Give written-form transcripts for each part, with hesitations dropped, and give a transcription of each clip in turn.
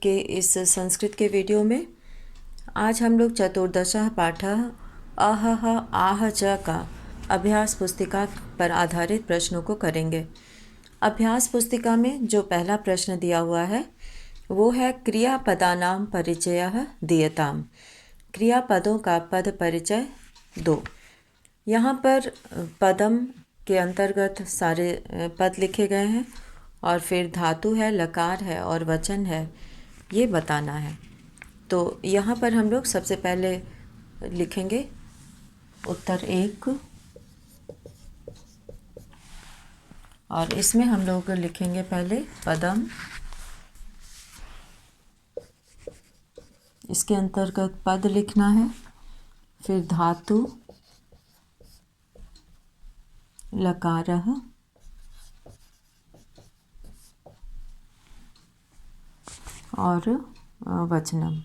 के इस संस्कृत के वीडियो में आज हम लोग चतुर्दशः पाठः अहह आह च का अभ्यास पुस्तिका पर आधारित प्रश्नों को करेंगे। अभ्यास पुस्तिका में जो पहला प्रश्न दिया हुआ है वो है क्रियापदानां परिचयः दीयताम्। क्रियापदों का पद परिचय दो। यहाँ पर पदम के अंतर्गत सारे पद लिखे गए हैं और फिर धातु है, लकार है और वचन है, ये बताना है। तो यहाँ पर हम लोग सबसे पहले लिखेंगे उत्तर 1 और इसमें हम लोग लिखेंगे पहले पदम, इसके अंतर्गत पद लिखना है, फिर धातु लकारः और वचनम।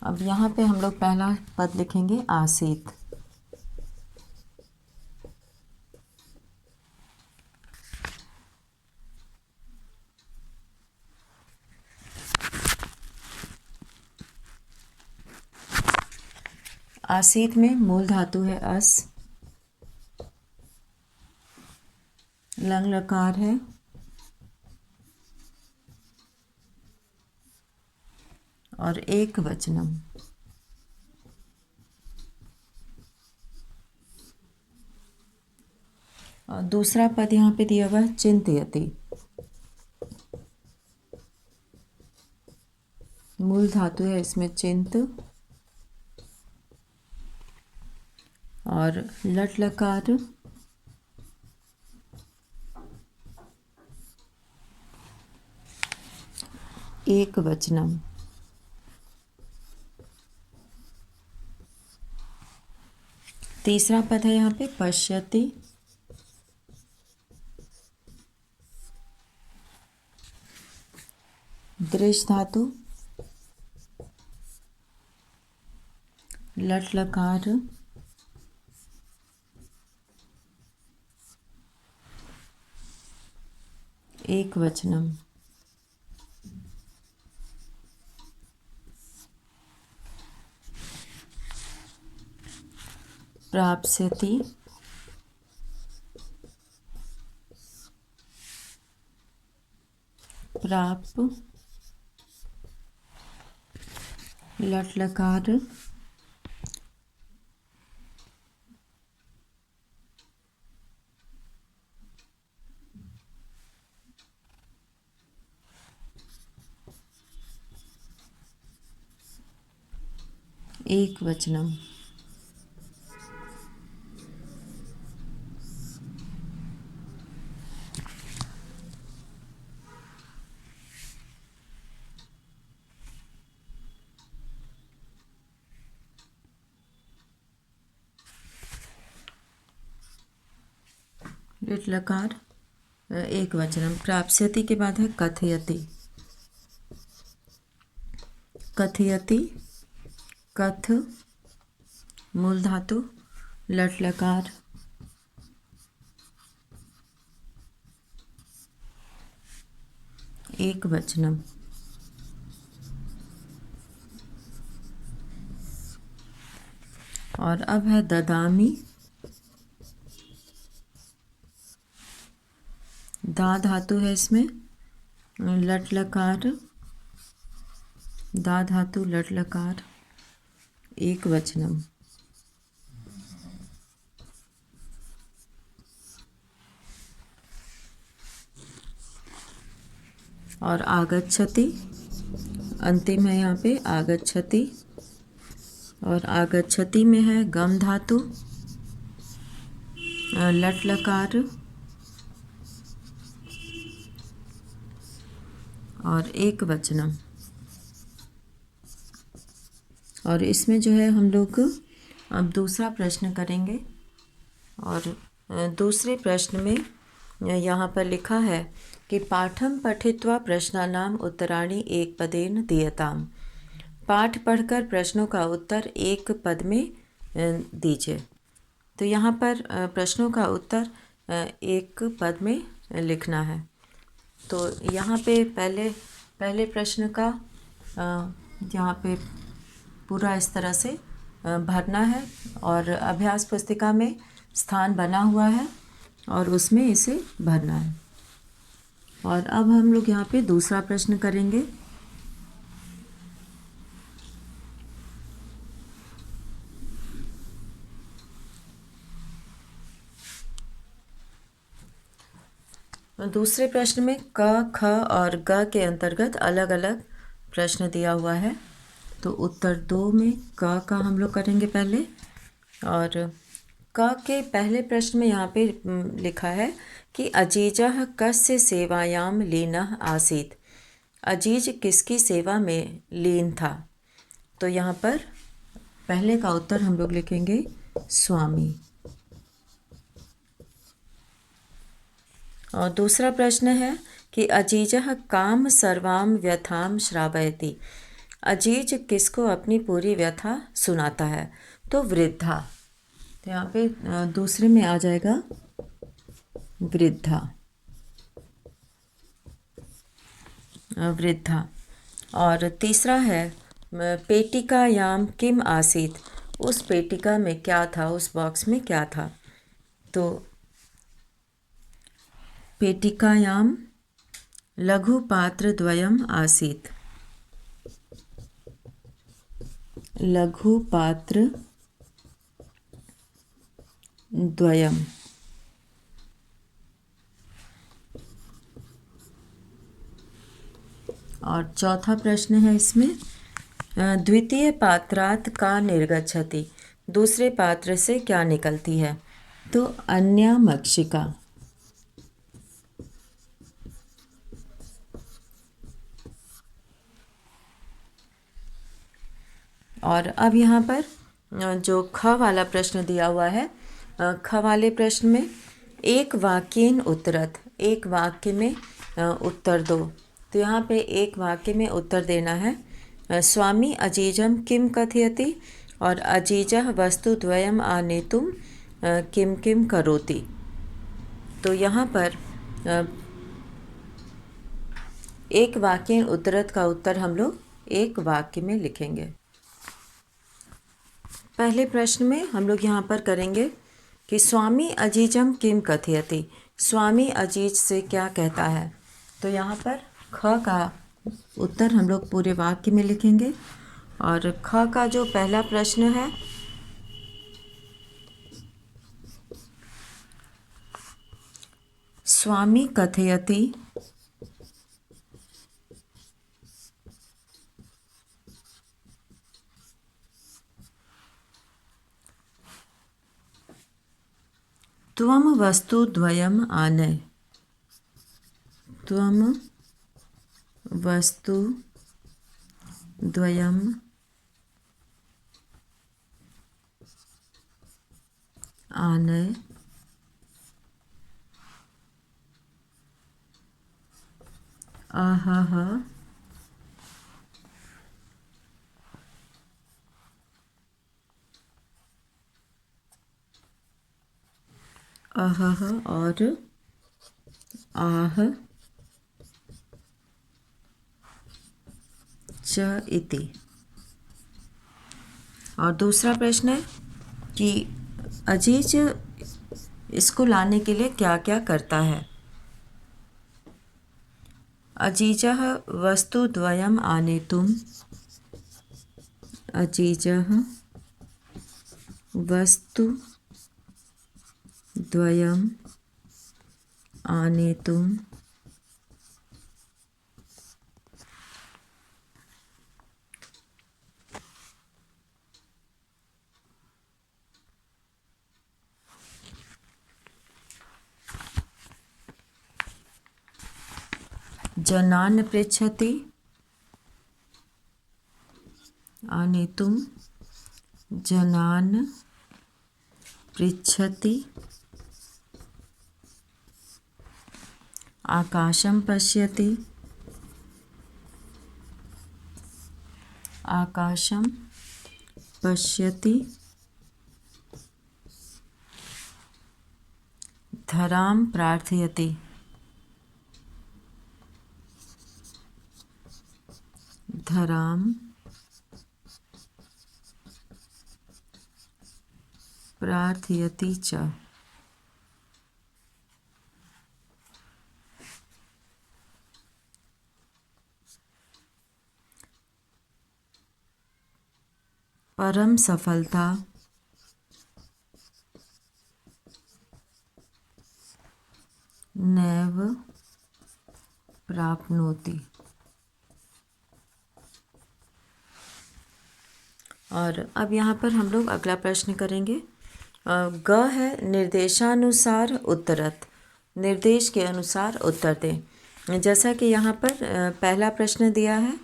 अब यहाँ पे हम लोग पहला पद लिखेंगे आसीत। आसीत में मूल धातु है अस, लंग लकार है और एक वचनम। और दूसरा पद यहाँ पे दिया हुआ है चिंतयति। मूल धातु है इसमें चिंत और लट लकार एक वचनम। तीसरा पद है यहाँ पे पश्यति। दृश धातु, लट लकार एक वचनम। प्राप्स्यति, प्राप लट लकार एक वचनम। लिट लकार एक वचनम। प्राप्स्यति के बाद है कथयति। कथयति कथ, मूल धातु लट लकार एक वचनम। और अब है ददामी। दा धातु है इसमें, लट लकार, दा धातु लट लकार एक वचनम। और आगच्छति, अंतिम है यहाँ पे आगच्छति। और आगच्छति में है गम धातु, लट लकार और एक वचनम। और इसमें जो है हम लोग अब दूसरा प्रश्न करेंगे। और दूसरे प्रश्न में यहाँ पर लिखा है कि पाठम पठित्वा प्रश्नानाम उत्तराणि एक पदेन दीयताम्। पाठ पढ़कर प्रश्नों का उत्तर एक पद में दीजिए। तो यहाँ पर प्रश्नों का उत्तर एक पद में लिखना है। तो यहाँ पे पहले प्रश्न का यहाँ पे पूरा इस तरह से भरना है और अभ्यास पुस्तिका में स्थान बना हुआ है और उसमें इसे भरना है। और अब हम लोग यहाँ पे दूसरा प्रश्न करेंगे। दूसरे प्रश्न में क, ख और ग के अंतर्गत अलग अलग प्रश्न दिया हुआ है। तो उत्तर 2 में क का हम लोग करेंगे पहले। और क के पहले प्रश्न में यहाँ पे लिखा है कि अजीजः कस्य सेवायां लीनः आसीत्। अजीज किसकी सेवा में लीन था। तो यहाँ पर पहले का उत्तर हम लोग लिखेंगे स्वामी। और दूसरा प्रश्न है कि अजीजः काम सर्वाम व्यथाम श्रावयति। अजीज किसको अपनी पूरी व्यथा सुनाता है। तो वृद्धा। तो यहाँ पे दूसरे में आ जाएगा वृद्धा। वृद्धा। और तीसरा है पेटिकायाम किम आसीत्। उस पेटिका में क्या था, उस बॉक्स में क्या था। तो पेटिकायां लघुपात्रद्वयम् आसीत्। लघुपात्रद्वयम्। और चौथा प्रश्न है इसमें द्वितीय पात्रात् का निर्गच्छति। दूसरे पात्र से क्या निकलती है। तो अन्यामक्षिका। और अब यहाँ पर जो ख वाला प्रश्न दिया हुआ है, ख वाले प्रश्न में एक वाक्येन उत्तरत। एक वाक्य में उत्तर दो। तो यहाँ पे एक वाक्य में उत्तर देना है। स्वामी अजीजम किम कथयति और अजीजः वस्तुद्वयम् आनेतुं किम किम करोति। तो यहाँ पर एक वाक्य उत्तरत का उत्तर हम लोग एक वाक्य में लिखेंगे। पहले प्रश्न में हम लोग यहाँ पर करेंगे कि स्वामी अजीजम किम कथयति। स्वामी अजीज से क्या कहता है। तो यहाँ पर ख का उत्तर हम लोग पूरे वाक्य में लिखेंगे। और ख का जो पहला प्रश्न है, स्वामी कथयति त्वं वस्तुद्वयम् आनय। त्वं वस्तुद्वयम् आनय। अहः अहः और आह च इति। और दूसरा प्रश्न है कि अजीज इसको लाने के लिए क्या क्या करता है। अजीजः वस्तुद्वयम् आनेतुम्। अजीजः वस्तुद्वयम् आनेतुम् जनान् पृच्छति। आनेतुं जनान् पृच्छति। आकाशं पश्यति। आकाशं पश्यति। धराम प्रार्थयति। धराम प्रार्थयति च। परम सफलता नैव प्राप्नोति। और अब यहाँ पर हम लोग अगला प्रश्न करेंगे। ग है निर्देशानुसार उत्तरत, निर्देश के अनुसार उत्तर दें। जैसा कि यहाँ पर पहला प्रश्न दिया है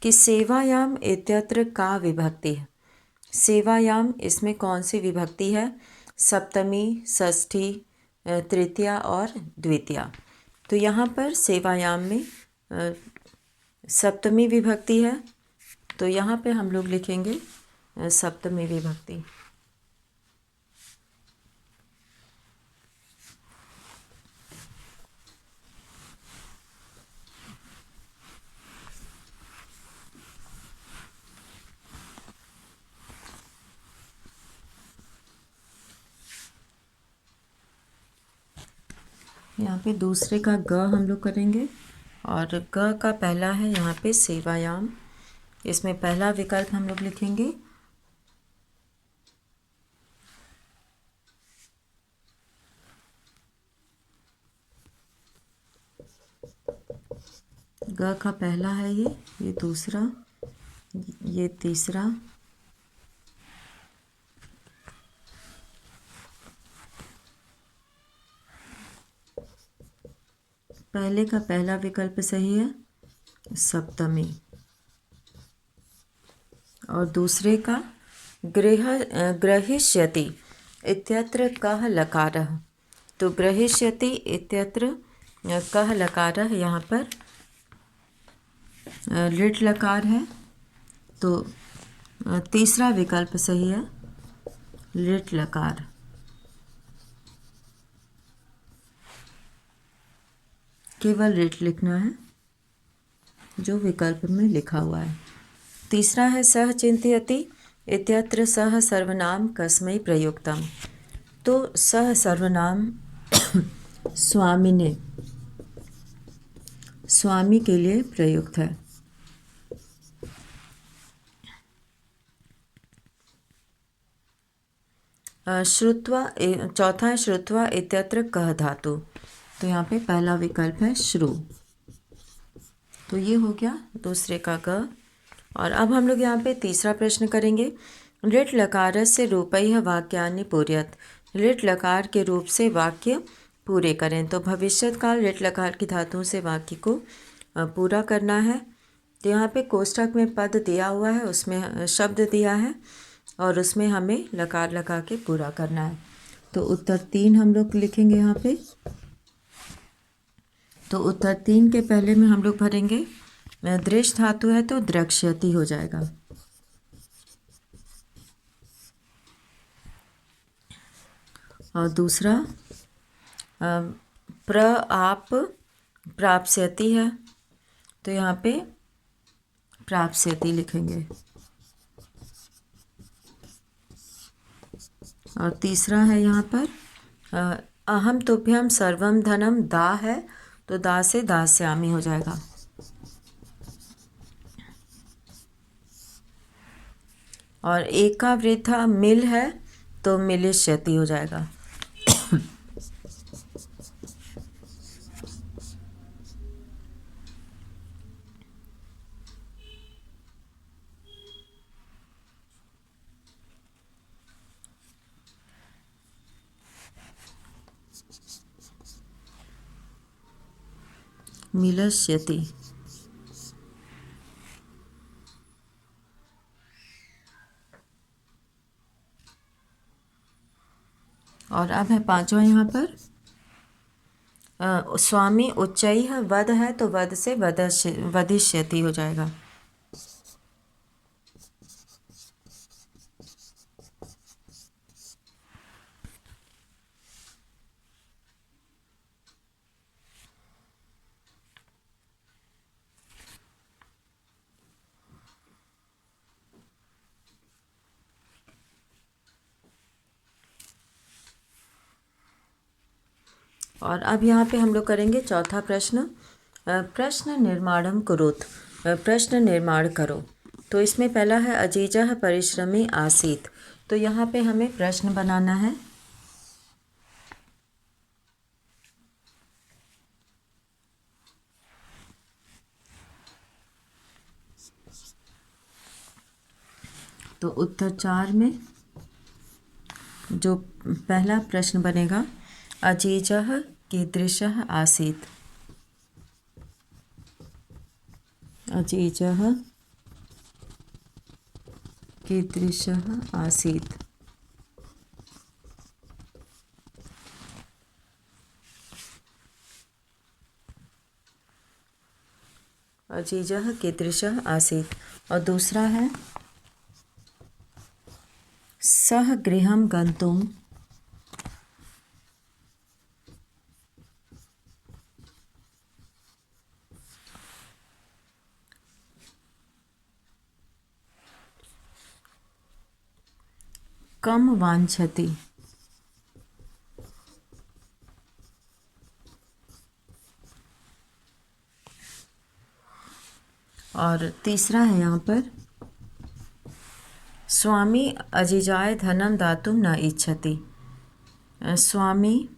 कि सेवायाम इत्यत्र का विभक्ति है। सेवायाम इसमें कौन सी विभक्ति है? सप्तमी, षष्ठी, तृतीया और द्वितीया। तो यहाँ पर सेवायाम में सप्तमी विभक्ति है, तो यहाँ पे हम लोग लिखेंगे सप्तमी विभक्ति। यहाँ पे दूसरे का ग हम लोग करेंगे और ग का पहला है यहाँ पे सेवायाम। इसमें पहला विकल्प हम लोग लिखेंगे ग का पहला है ये दूसरा, ये तीसरा, पहले का पहला विकल्प सही है सप्तमी, और दूसरे का ग्रहिष्यति इत्यत्र कः लकारः। तो ग्रहिष्यति इत्यत्र कः लकारः, यहाँ पर लिट लकार है, तो तीसरा विकल्प सही है लिट लकार। केवल लिट लिखना है जो विकल्प में लिखा हुआ है। तीसरा है सह चिंतयति इत्यत्र सह सर्वनाम कस्मै प्रयुक्तम। तो सह सर्वनाम स्वामिने, स्वामी के लिए प्रयुक्त है। श्रुत्वा, चौथा है श्रुत्वा इत्यत्र कः धातु। तो यहाँ पे पहला विकल्प है श्रु। तो ये हो गया दूसरे का ग। और अब हम लोग यहाँ पे तीसरा प्रश्न करेंगे। लिट लकारस्य रूपैः वाक्यानि पूरयत। लिट लकार के रूप से वाक्य पूरे करें। तो भविष्यत्काल लिट लकार की धातुओं से वाक्य को पूरा करना है। तो यहाँ पे कोष्ठक में पद दिया हुआ है, उसमें शब्द दिया है और उसमें हमें लकार लगा के पूरा करना है। तो उत्तर 3 हम लोग लिखेंगे यहाँ पे। तो उत्तर 3 के पहले में हम लोग भरेंगे दृश धातु है तो द्रक्ष्यति हो जाएगा। और दूसरा प्र आप प्राप्स्यति है, तो यहाँ पे प्राप्स्यति लिखेंगे। और तीसरा है यहाँ पर अहम तुभ्यम सर्वम धनम, दा है तो दा से दास्यामी हो जाएगा। और एक का वृद्धा मिल है तो मिलिष्यति हो जाएगा। मिलष्यति। और अब है पांचवा यहाँ पर स्वामी उच्चैः वद है तो वद से वदिष्यति हो जाएगा। और अब यहाँ पे हम लोग करेंगे चौथा प्रश्न। प्रश्न निर्माणम कुरुत, प्रश्न निर्माण करो। तो इसमें पहला है अजीजः परिश्रमी आसीत। तो यहाँ पे हमें प्रश्न बनाना है। तो उत्तर 4 में जो पहला प्रश्न बनेगा, अजीजः कीदृशः आसीत्। अजीजः कीदृशः आसीत्। अजीजः कीदृशः आसीत्। और दूसरा है सः गृहं गन्तुं कम वाञ्छति। और तीसरा है यहाँ पर स्वामी अजीजाय धनम दातुं न इच्छति। स्वामी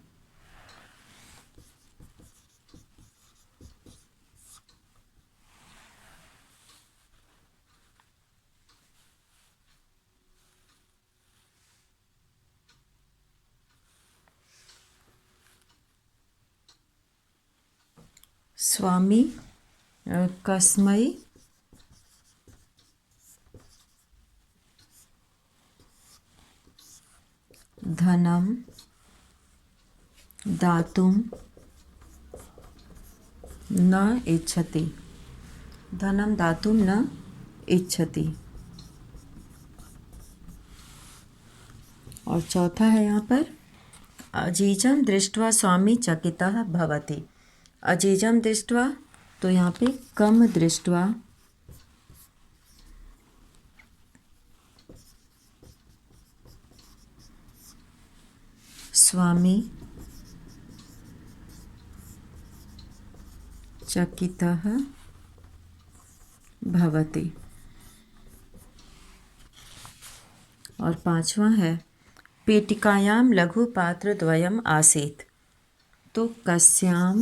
स्वामी कस्मै धनम दातुं न इच्छति। धनम दातुं न इच्छति। और चौथा है यहाँ पर अजीजम दृष्ट्वा स्वामी चकितः भवति। अजीजम दृष्ट्वा, तो यहाँ पे कम दृष्ट्वा स्वामी चकितः भवति। और पांचवा है पेटिकायां लघु पात्र द्वयम् आसीत्। तो कस्यां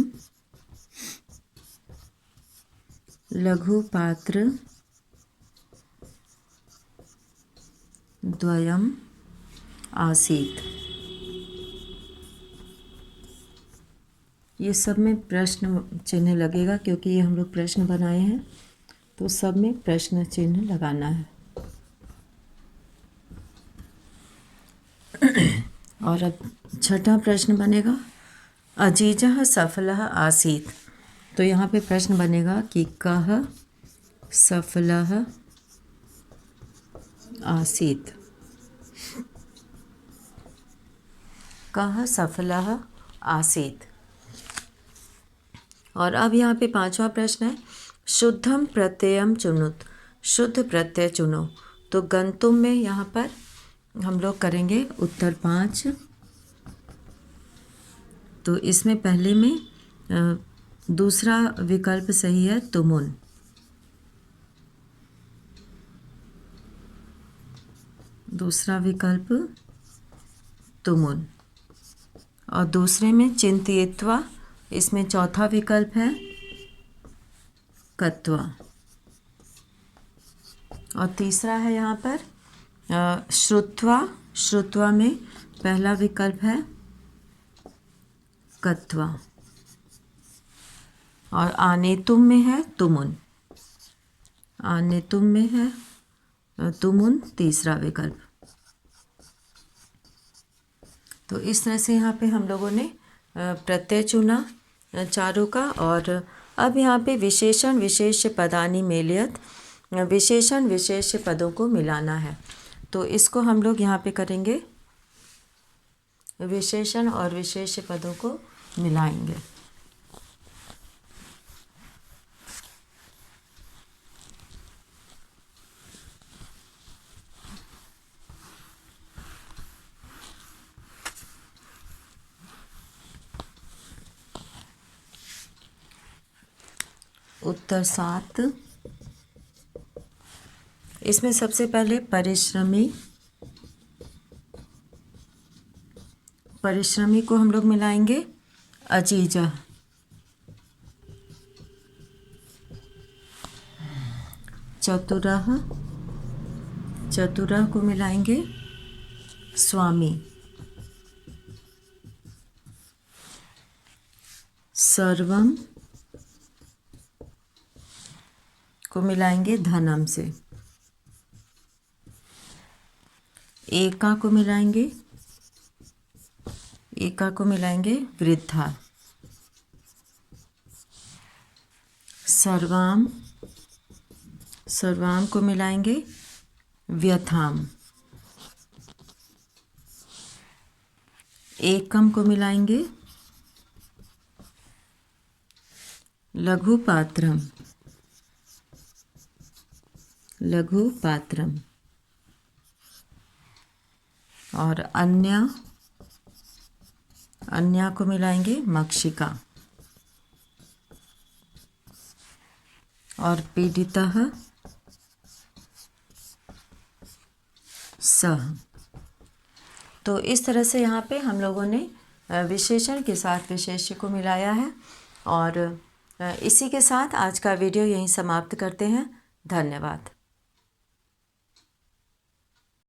लघु पात्र द्वयम् आसीत्। ये सब में प्रश्न चिन्ह लगेगा क्योंकि ये हम लोग प्रश्न बनाए हैं, तो सब में प्रश्न चिन्ह लगाना है। और अब छठा प्रश्न बनेगा अजीजः सफलः आसीत्। तो यहाँ पे प्रश्न बनेगा कि कः सफलः आसीत्। कः सफलः आसीत्। और अब यहाँ पे पांचवा प्रश्न है शुद्धम प्रत्ययम चुनुत। शुद्ध प्रत्यय चुनो। तो गंतुम में यहाँ पर हम लोग करेंगे उत्तर 5। तो इसमें पहले में दूसरा विकल्प सही है तुमुन। दूसरा विकल्प तुमुन। और दूसरे में चिंतयित्वा, इसमें चौथा विकल्प है कत्वा। और तीसरा है यहाँ पर श्रुत्वा। श्रुत्वा में पहला विकल्प है कत्वा। और आनेतुम में है तुमुन। आनेतुम में है तुमुन तीसरा विकल्प। तो इस तरह से यहाँ पे हम लोगों ने प्रत्यय चुना चारों का। और अब यहाँ पे विशेषण विशेष्य पदानि मेलयत, विशेषण विशेष्य पदों को मिलाना है। तो इसको हम लोग यहाँ पे करेंगे, विशेषण और विशेष्य पदों को मिलाएंगे। उत्तर 7। इसमें सबसे पहले परिश्रमी, परिश्रमी को हम लोग मिलाएंगे अजीजा। चतुरः, चतुरः को मिलाएंगे स्वामी। सर्वम को मिलाएंगे धनम से। एका को मिलाएंगे, एका को मिलाएंगे वृद्धा। सर्वाम, सर्वाम को मिलाएंगे व्यथाम। एकम को मिलाएंगे लघु पात्रम, लघु पात्रम। और अन्य, अन्य को मिलाएंगे मक्षिका। और पीड़ितः सह। तो इस तरह से यहाँ पे हम लोगों ने विशेषण के साथ विशेष्य को मिलाया है। और इसी के साथ आज का वीडियो यहीं समाप्त करते हैं। धन्यवाद।